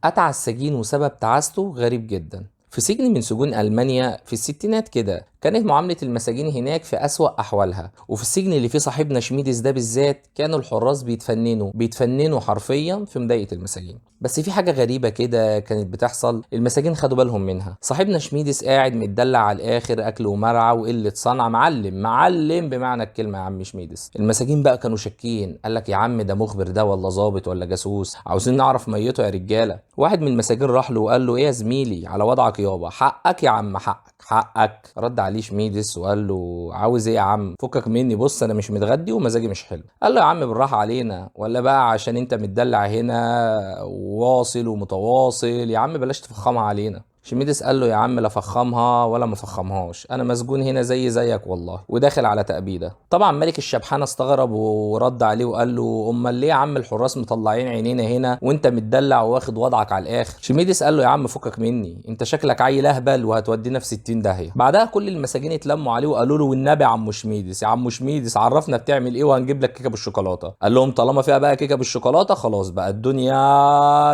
قطع السجين وسبب تعاسته غريب جدا. في سجن من سجون ألمانيا في الستينات كده كانت معاملة المساجين هناك في أسوأ أحوالها، وفي السجن اللي فيه صاحبنا شميدس ده بالذات كانوا الحراس بيتفننوا حرفيا في مضايقة المساجين. بس في حاجة غريبة كده كانت بتحصل المساجين خدوا بالهم منها. صاحبنا شميدس قاعد متدلع على الآخر، أكل ومرعى وقلة صنعة، معلم بمعنى الكلمة يا عم شميدس. المساجين بقى كانوا شاكين، قال لك يا عم ده مخبر ده ولا ظابط ولا جاسوس، عاوزين نعرف ميته يا رجالة. واحد من المساجين راح له وقال له ايه يا زميلي على وضعك يابا، حقك يا عم حقك. رد عليه شميدس وقال له عاوز ايه يا عم، فكك مني، بص انا مش متغدي ومزاجي مش حلو. قال له يا عم بالراحه علينا، ولا بقى عشان انت متدلع هنا واصل ومتواصل، يا عم بلاش تفخمها علينا. شميدس قال له يا عم لا فخمها ولا ما فخمهاش، انا مسجون هنا زيك والله، وداخل على تأبيده. طبعا ملك الشبحانه استغرب ورد عليه وقال له امال ليه يا عم الحراس مطلعين عينينا هنا وانت متدلع واخد وضعك على الاخر. شميدس قال له يا عم فكك مني، انت شكلك عيل اهبل وهتودينا في 60 داهيه. بعدها كل المساجين اتلموا عليه وقالوا له والنبي يا عم شميدس، يا عم شميدس عرفنا بتعمل ايه وهنجيب لك كيكه بالشوكولاته. قال لهم طالما فيها بقى كيكه بالشوكولاته خلاص بقى الدنيا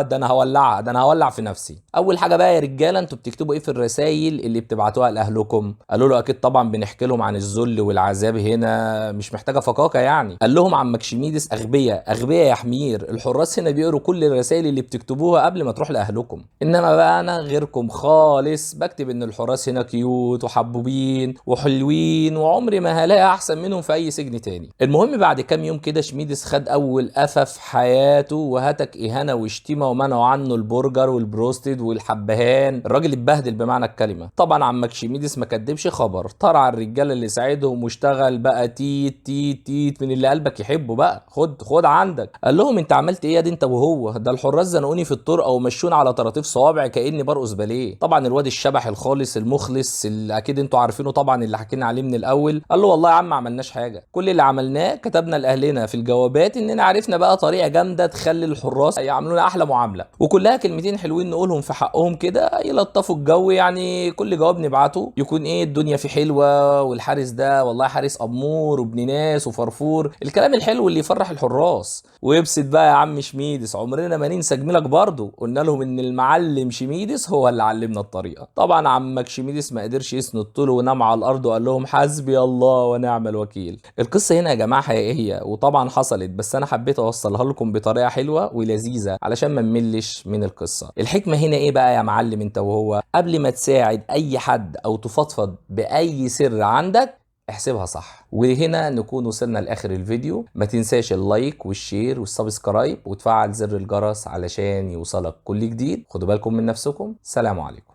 ده انا هولعها، ده انا هولع في نفسي. اول حاجه بقى يا رجاله انتوا بتكتبوا ايه في الرسائل اللي بتبعتوها لاهلكم؟ قالوا له اكيد طبعا بنحكي لهم عن الذل والعذاب هنا، مش محتاجه فقاقه يعني. قال لهم عمك شميدس اغبياء يا حمير، الحراس هنا بيقروا كل الرسائل اللي بتكتبوها قبل ما تروح لاهلكم، انما بقى انا غيركم خالص، بكتب ان الحراس هنا كيوت وحبوبين وحلوين وعمري ما هلاقي احسن منهم في اي سجن تاني. المهم بعد كام يوم كده شميدس خد اول قفا في حياته وهتك اهانه وشتيمه ومنعوا عنه البرجر والبروستد والحبهان، الراجل اتبهدل بمعنى الكلمه. طبعا عمك شميدس ما كدبش خبر، طرع الرجاله اللي ساعدهم واشتغل بقى تيت من اللي قلبك يحبه بقى، خد عندك. قال لهم انت عملت ايه يا دي انت وهو ده، الحراس زنقوني في الطرقه ومشوني على طراطيف صوابع كاني برقص باليه. طبعا الواد الشبح الخالص المخلص اللي اكيد انتوا عارفينه طبعا اللي حكينا عليه من الاول، قال له والله يا عم ما عملناش حاجه، كل اللي عملناه كتبنا لاهلنا في الجوابات اننا عرفنا بقى طريقه جامده تخلي الحراس يعاملونا احلى معامله، وكلها كلمتين حلوين نقولهم في حقهم كده يلطفوا الجو. يعني كل جواب نبعته يكون ايه الدنيا فيه حلوه والحارس ده والله حارس امور وابن ناس وفرفور، الكلام الحلو اللي يفرح الحراس ويبسط بقى يا عم شميدس. عمرنا ما ننسى جميلك برضه، قلنا لهم ان المعلم شميدس هو اللي علمنا الطريقه. طبعا عمك شميدس ما قدرش يسند طوله ونام على الارض وقال لهم حسبي الله ونعم الوكيل. القصه هنا يا جماعه حقيقيه وطبعا حصلت، بس انا حبيت اوصلها لكم بطريقه حلوه ولذيذه علشان ما نملش من القصه. الحكمه هنا ايه بقى يا معلم انت وهو، قبل ما تساعد اي حد او تفضفض باي سر عندك احسبها صح. وهنا نكون وصلنا لاخر الفيديو، ما تنساش اللايك والشير والسبسكرايب وتفعل زر الجرس علشان يوصلك كل جديد. خدوا بالكم من نفسكم، سلام عليكم.